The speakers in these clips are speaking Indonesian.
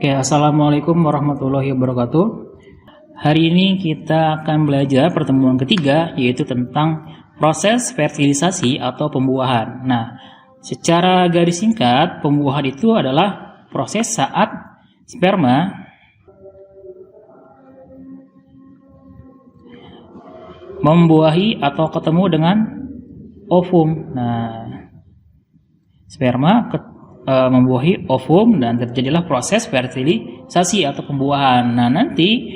Ya, Assalamualaikum warahmatullahi wabarakatuh. Hari ini kita akan belajar pertemuan ketiga, yaitu tentang proses fertilisasi atau pembuahan. Nah, secara garis singkat, pembuahan itu adalah proses saat sperma membuahi atau ketemu dengan ovum. Nah, sperma membuahi ovum dan terjadilah proses fertilisasi atau pembuahan. Nah, nanti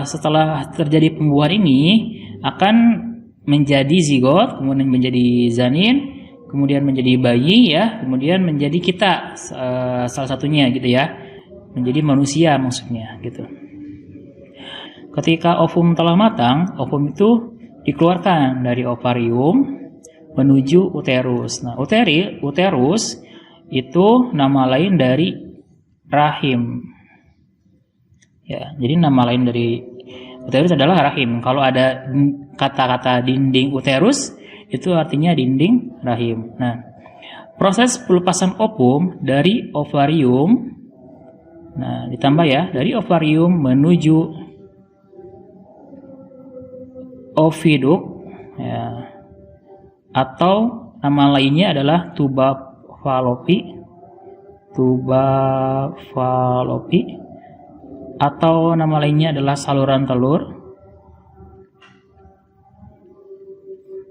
setelah terjadi pembuahan ini akan menjadi zigot, kemudian menjadi janin, kemudian menjadi bayi ya, kemudian menjadi kita salah satunya gitu ya. Menjadi manusia maksudnya gitu. Ketika ovum telah matang, ovum itu dikeluarkan dari ovarium menuju uterus. Nah, uterus itu nama lain dari rahim. Ya, jadi nama lain dari uterus adalah rahim. Kalau ada kata-kata dinding uterus, itu artinya dinding rahim. Nah, proses pelepasan ovum dari ovarium, nah ditambah ya, dari ovarium menuju oviduk, ya, atau nama lainnya adalah tuba falopi, atau nama lainnya adalah saluran telur.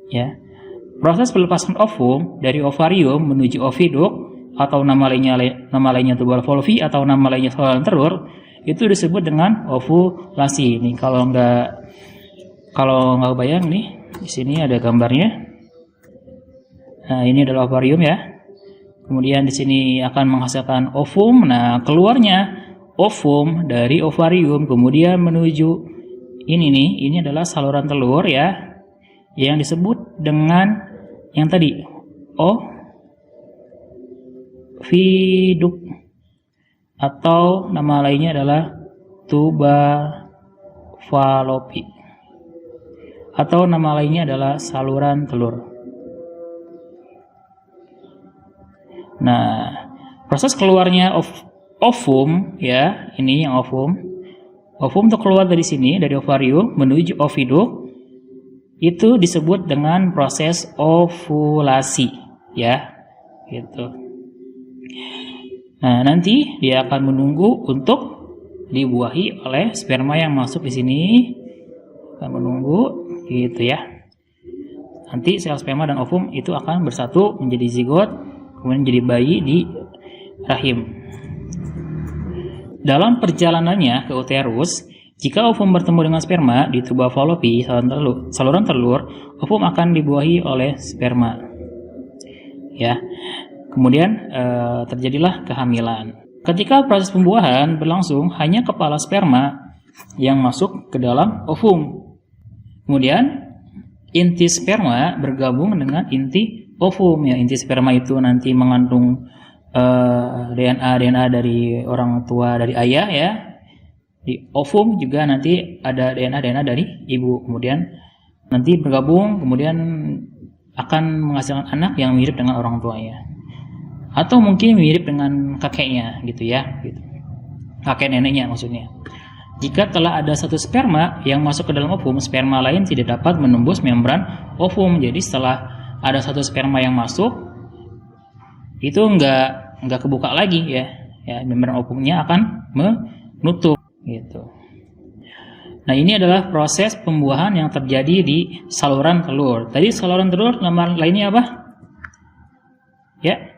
Ya. Proses pelepasan ovum dari ovarium menuju oviduk atau nama lainnya tuba falopi atau nama lainnya saluran telur itu disebut dengan ovulasi. Nih kalau nggak bayang nih, di sini ada gambarnya. Nah, ini adalah ovarium ya. Kemudian di sini akan menghasilkan ovum. Nah, keluarnya ovum dari ovarium kemudian menuju ini adalah saluran telur ya, yang disebut dengan yang tadi oviduk, atau nama lainnya adalah tuba falopi, atau nama lainnya adalah saluran telur. Nah, proses keluarnya ovum ya, ini yang ovum untuk keluar dari sini, dari ovarium menuju oviduk, itu disebut dengan proses ovulasi ya, gitu. Nah, nanti dia akan menunggu untuk dibuahi oleh sperma yang masuk di sini, akan menunggu gitu ya. Nanti sel sperma dan ovum itu akan bersatu menjadi zigot, kemudian jadi bayi di rahim. Dalam perjalanannya ke uterus, jika ovum bertemu dengan sperma di tuba falopi, saluran telur, ovum akan dibuahi oleh sperma. Ya. Kemudian terjadilah kehamilan. Ketika proses pembuahan berlangsung, hanya kepala sperma yang masuk ke dalam ovum. Kemudian inti sperma bergabung dengan inti ovum ya. Inti sperma itu nanti mengandung DNA dari orang tua, dari ayah ya. Di ovum juga nanti ada DNA dari ibu. Kemudian nanti bergabung, kemudian akan menghasilkan anak yang mirip dengan orang tuanya, atau mungkin mirip dengan kakeknya gitu ya, gitu. Kakek neneknya maksudnya. Jika telah ada satu sperma yang masuk ke dalam ovum, sperma lain tidak dapat menembus membran ovum. Jadi setelah ada satu sperma yang masuk, itu nggak kebuka lagi ya, membran ovumnya akan menutup gitu. Nah, ini adalah proses pembuahan yang terjadi di saluran telur. Tadi saluran telur nama lainnya apa? Ya,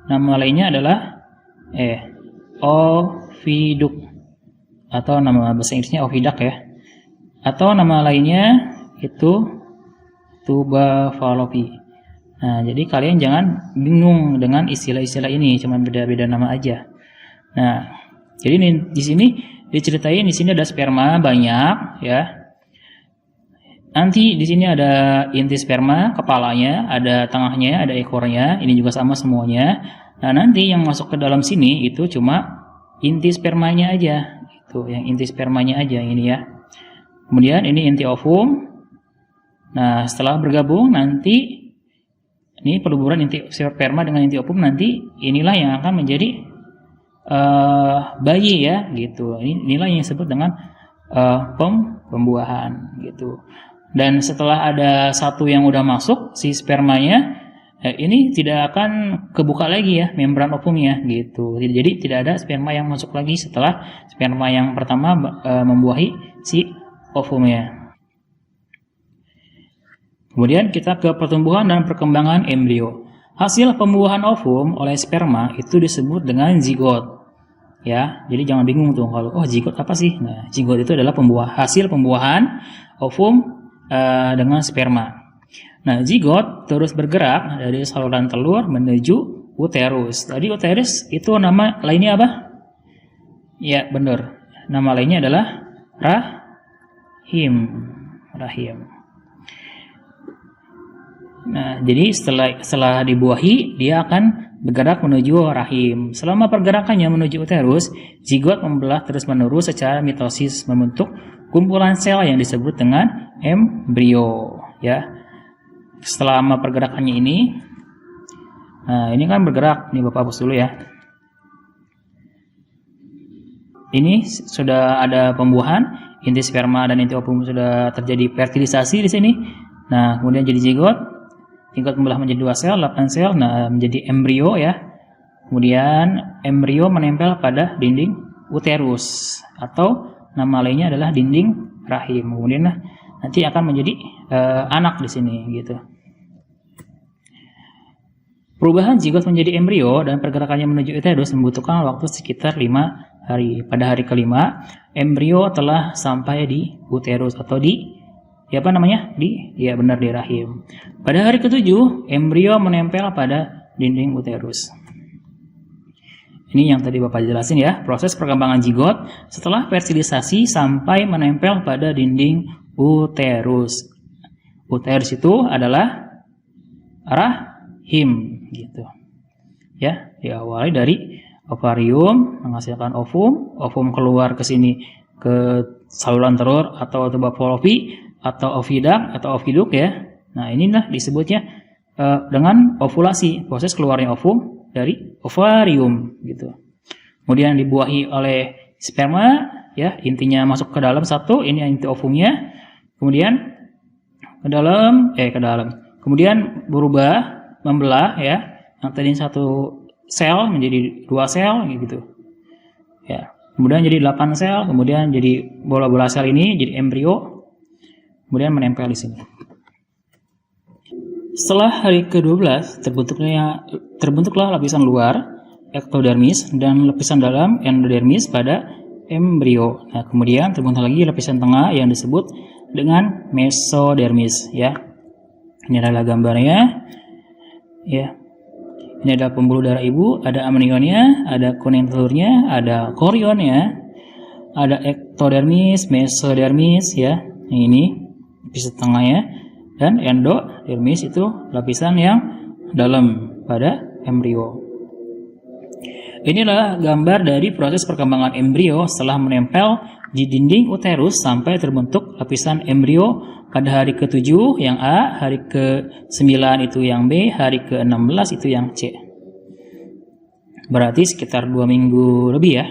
nama lainnya adalah oviduk, atau nama bahasa Inggrisnya oviduct ya, atau nama lainnya itu tuba falopi. Nah, jadi kalian jangan bingung dengan istilah-istilah ini, cuma beda-beda nama aja. Nah, jadi di sini diceritain, di sini ada sperma banyak ya. Nanti di sini ada inti sperma, kepalanya, ada tengahnya, ada ekornya, ini juga sama semuanya. Nah, nanti yang masuk ke dalam sini itu cuma inti spermanya aja. Itu yang inti spermanya aja ini ya. Kemudian ini inti ovum. Nah, setelah bergabung nanti ini peluburan inti sperma dengan inti ovum, nanti inilah yang akan menjadi bayi ya gitu. Inilah yang disebut dengan pembuahan gitu. Dan setelah ada satu yang udah masuk si spermanya, ini tidak akan kebuka lagi ya membran ovumnya gitu. Jadi tidak ada sperma yang masuk lagi setelah sperma yang pertama membuahi si ovumnya. Kemudian kita ke pertumbuhan dan perkembangan embrio. Hasil pembuahan ovum oleh sperma itu disebut dengan zigot. Ya, jadi jangan bingung tuh kalau zigot apa sih? Nah, zigot itu adalah hasil pembuahan ovum dengan sperma. Nah, zigot terus bergerak dari saluran telur menuju uterus. Tadi uterus itu nama lainnya apa? Ya, benar. Nama lainnya adalah rahim. Nah, jadi setelah dibuahi, dia akan bergerak menuju rahim. Selama pergerakannya menuju uterus, zigot membelah terus-menerus secara mitosis membentuk kumpulan sel yang disebut dengan embrio. Ya, selama pergerakannya ini, nah ini kan bergerak. Nih Bapak hapus dulu ya. Ini sudah ada pembuahan, inti sperma dan inti ovum sudah terjadi fertilisasi di sini. Nah, kemudian jadi zigot. Zigot membelah menjadi 2 sel, 8 sel, nah menjadi embrio ya. Kemudian embrio menempel pada dinding uterus atau nama lainnya adalah dinding rahim. Kemudian nanti akan menjadi anak di sini gitu. Perubahan zigot menjadi embrio dan pergerakannya menuju uterus membutuhkan waktu sekitar 5 hari. Pada hari kelima, embrio telah sampai di uterus atau di di rahim. Pada hari ke-7, embrio menempel pada dinding uterus. Ini yang tadi Bapak jelasin ya, proses perkembangan zigot setelah fertilisasi sampai menempel pada dinding uterus. Uterus itu adalah rahim gitu. Ya, diawali dari ovarium menghasilkan ovum, ovum keluar ke sini ke saluran telur atau tuba falopi atau oviduct atau oviduk ya. Nah, inilah disebutnya dengan ovulasi, proses keluarnya ovum dari ovarium gitu. Kemudian dibuahi oleh sperma ya, intinya masuk ke dalam satu, ini inti ovumnya. Kemudian ke dalam. Kemudian berubah membelah ya. Yang tadi satu sel menjadi 2 sel gitu. Ya. Kemudian jadi 8 sel, kemudian jadi bola-bola sel ini jadi embrio. Kemudian menempel di sini. Setelah hari ke-12 terbentuklah lapisan luar ektodermis dan lapisan dalam endodermis pada embrio. Nah, kemudian terbentuk lagi lapisan tengah yang disebut dengan mesodermis ya. Ini adalah gambarnya ya. Ini ada pembuluh darah ibu, ada amnionnya, ada kuning telurnya, ada korionnya, ada ektodermis, mesodermis ya. Ini lapisan tengahnya, dan endodermis itu lapisan yang dalam pada embrio. Inilah gambar dari proses perkembangan embrio setelah menempel di dinding uterus sampai terbentuk lapisan embrio pada hari ke-7 yang A, hari ke-9 itu yang B, hari ke-16 itu yang C. Berarti sekitar 2 minggu lebih ya.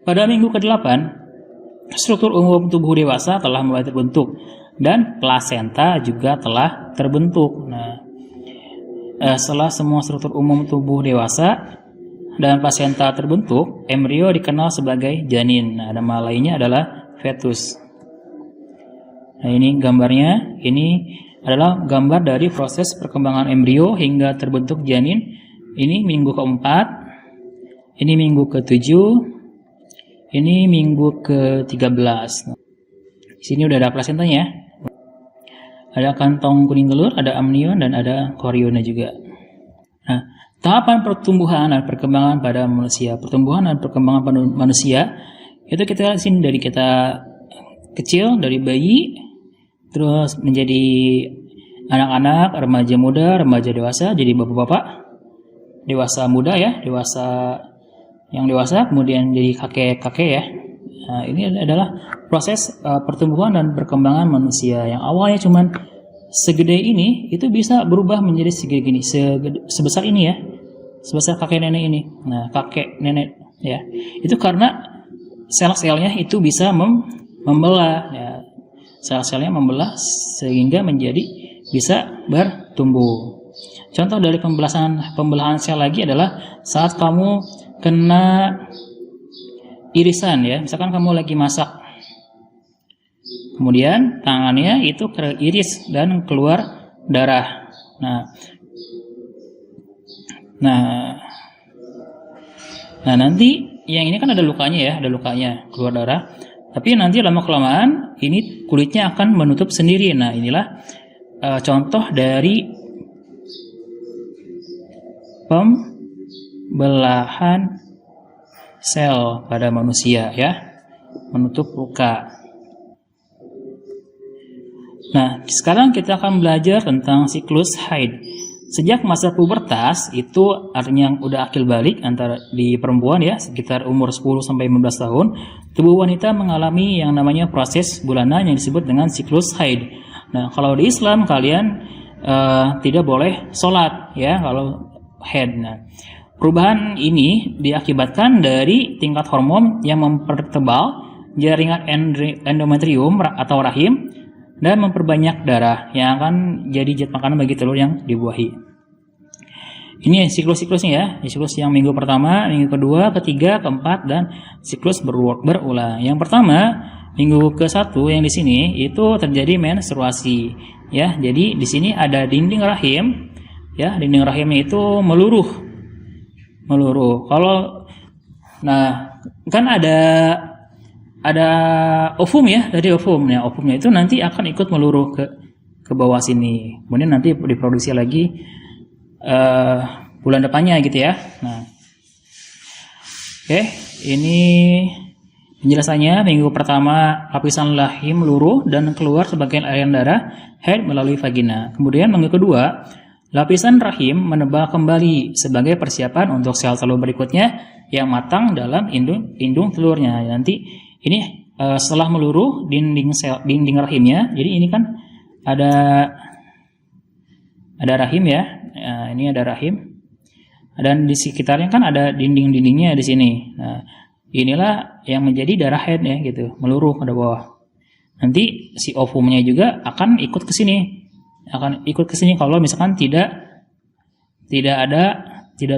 Pada minggu ke-8 struktur umum tubuh dewasa telah mulai terbentuk dan plasenta juga telah terbentuk. Nah, setelah semua struktur umum tubuh dewasa dan plasenta terbentuk, embrio dikenal sebagai janin. Nah, nama lainnya adalah fetus. Nah, ini gambarnya. Ini adalah gambar dari proses perkembangan embrio hingga terbentuk janin. Ini minggu ke-4, ini minggu ke-7, ini minggu ke-13. Di sini udah ada plasentanya. Ada kantong kuning telur, ada amnion, dan ada korionnya juga. Nah, tahapan pertumbuhan dan perkembangan pada manusia. Pertumbuhan dan perkembangan manusia itu kita lihat sini dari kita kecil, dari bayi, terus menjadi anak-anak, remaja muda, remaja dewasa, jadi bapak-bapak, dewasa muda ya, yang dewasa, kemudian jadi kakek-kakek ya. Nah, ini adalah proses pertumbuhan dan perkembangan manusia yang awalnya cuman segede ini, itu bisa berubah menjadi segede gini, sebesar ini ya. sebesar kakek nenek ini. Nah, kakek nenek ya. Itu karena sel-selnya itu bisa membelah ya. Sel-selnya membelah sehingga menjadi bisa bertumbuh. Contoh dari pembelahan sel lagi adalah saat kamu kena irisan ya. Misalkan kamu lagi masak. Kemudian tangannya itu teriris dan keluar darah. Nah, nanti yang ini kan ada lukanya ya, ada lukanya keluar darah. Tapi nanti lama-kelamaan ini kulitnya akan menutup sendiri. Nah, inilah contoh dari pembelahan sel pada manusia ya, menutup luka. Nah, sekarang kita akan belajar tentang siklus haid. Sejak masa pubertas itu artinya udah akil balik antara di perempuan ya, sekitar umur 10 sampai 15 tahun, tubuh wanita mengalami yang namanya proses bulanan yang disebut dengan siklus haid. Nah, kalau di Islam kalian tidak boleh sholat ya kalau haid. Nah, perubahan ini diakibatkan dari tingkat hormon yang mempertebal jaringan endometrium atau rahim dan memperbanyak darah yang akan jadi zat makanan bagi telur yang dibuahi. Ini siklus-siklusnya ya, siklus yang minggu pertama, minggu kedua, ketiga, keempat, dan siklus berulang. Yang pertama, minggu ke-1 yang di sini itu terjadi menstruasi ya. Jadi di sini ada dinding rahim ya, dinding rahimnya itu meluruh. Kalau kan ada ovum ya, dari ovum. Nah, ovumnya itu nanti akan ikut meluruh ke bawah sini. Kemudian nanti diproduksi lagi bulan depannya gitu ya. Nah, oke, ini penjelasannya. Minggu pertama lapisan rahim meluruh dan keluar sebagian aliran darah haid melalui vagina. Kemudian minggu kedua lapisan rahim menebal kembali sebagai persiapan untuk sel telur berikutnya yang matang dalam indung telurnya. Nanti ini setelah meluruh dinding rahimnya. Jadi ini kan ada rahim ya. Ini ada rahim. Dan di sekitarnya kan ada dinding-dindingnya di sini. Nah, inilah yang menjadi darah haid ya gitu, meluruh ke bawah. Nanti si ovumnya juga akan ikut ke sini. Kalau misalkan tidak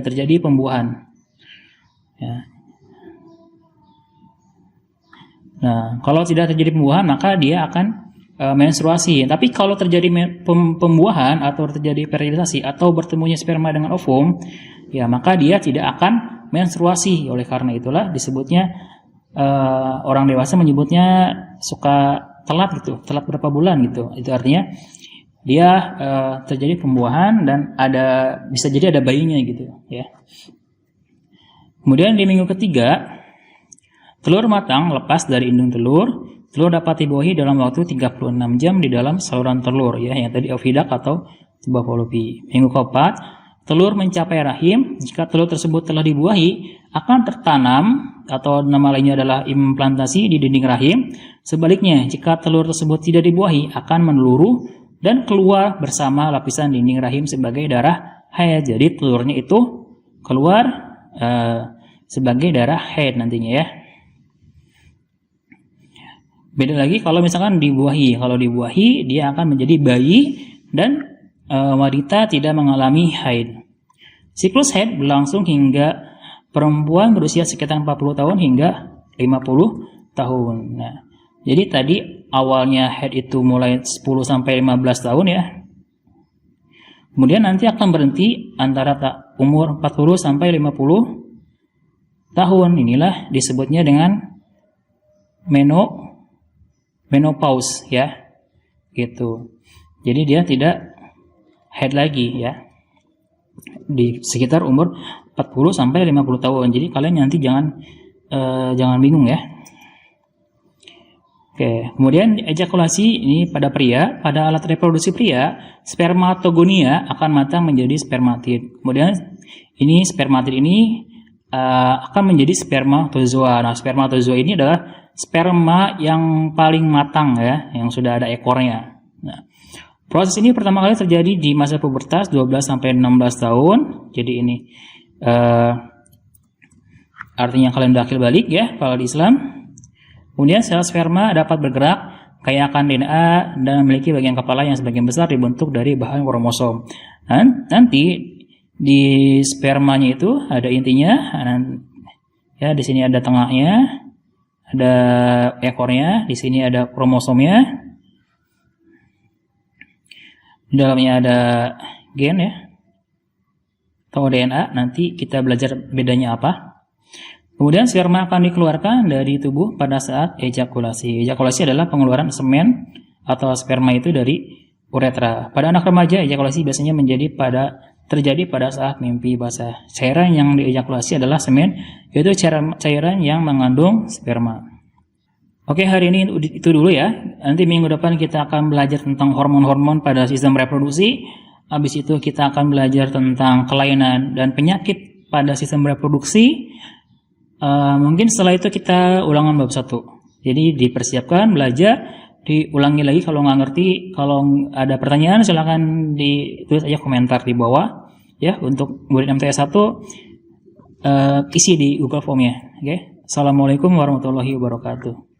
terjadi pembuahan. Ya. Nah, kalau tidak terjadi pembuahan maka dia akan menstruasi. Tapi kalau terjadi pembuahan atau terjadi fertilisasi atau bertemunya sperma dengan ovum, ya maka dia tidak akan menstruasi. Oleh karena itulah disebutnya orang dewasa menyebutnya suka telat gitu, telat berapa bulan gitu. Itu artinya dia terjadi pembuahan dan bisa jadi ada bayinya gitu ya. Kemudian di minggu ketiga telur matang lepas dari indung telur. Telur dapat dibuahi dalam waktu 36 jam di dalam saluran telur ya, yang tadi ovidak atau tuba falopi. Minggu keempat, telur mencapai rahim. Jika telur tersebut telah dibuahi, akan tertanam atau nama lainnya adalah implantasi di dinding rahim. Sebaliknya, jika telur tersebut tidak dibuahi, akan meluruh dan keluar bersama lapisan dinding rahim sebagai darah haid. Jadi telurnya itu keluar sebagai darah haid nantinya ya. Beda lagi kalau misalkan dibuahi. Kalau dibuahi dia akan menjadi bayi dan wanita tidak mengalami haid. Siklus haid berlangsung hingga perempuan berusia sekitar 40 tahun hingga 50 tahun. Nah, jadi tadi awalnya haid itu mulai 10 sampai 15 tahun ya. Kemudian nanti akan berhenti antara umur 40 sampai 50 tahun. Inilah disebutnya dengan menopause ya, gitu. Jadi dia tidak haid lagi ya, di sekitar umur 40 sampai 50 tahun. Jadi kalian nanti jangan bingung ya. Oke, kemudian ejakulasi ini pada pria, pada alat reproduksi pria, spermatogonia akan matang menjadi spermatid. Kemudian ini spermatid ini akan menjadi spermatozoa. Nah, spermatozoa ini adalah sperma yang paling matang ya, yang sudah ada ekornya. Nah, proses ini pertama kali terjadi di masa pubertas 12 sampai 16 tahun. Jadi ini artinya kalian dakil balik ya kalau di Islam. Kemudian sel sperma dapat bergerak, kaya akan DNA, dan memiliki bagian kepala yang sebagian besar dibentuk dari bahan kromosom. Dan nanti di spermanya itu ada intinya, ya di sini ada tengahnya, ada ekornya, di sini ada kromosomnya, di dalamnya ada gen ya, atau DNA. Nanti kita belajar bedanya apa. Kemudian sperma akan dikeluarkan dari tubuh pada saat ejakulasi. Ejakulasi adalah pengeluaran semen atau sperma itu dari uretra. Pada anak remaja, ejakulasi biasanya terjadi pada saat mimpi basah. Cairan yang diejakulasi adalah semen, yaitu cairan yang mengandung sperma. Oke, hari ini itu dulu ya. Nanti minggu depan kita akan belajar tentang hormon-hormon pada sistem reproduksi. Habis itu kita akan belajar tentang kelainan dan penyakit pada sistem reproduksi. Mungkin setelah itu kita ulangan bab 1. Jadi dipersiapkan, belajar, diulangi lagi kalau nggak ngerti. Kalau ada pertanyaan silahkan ditulis aja komentar di bawah ya. Untuk murid MTS 1 isi di Google Form-nya. Oke. Assalamualaikum warahmatullahi wabarakatuh.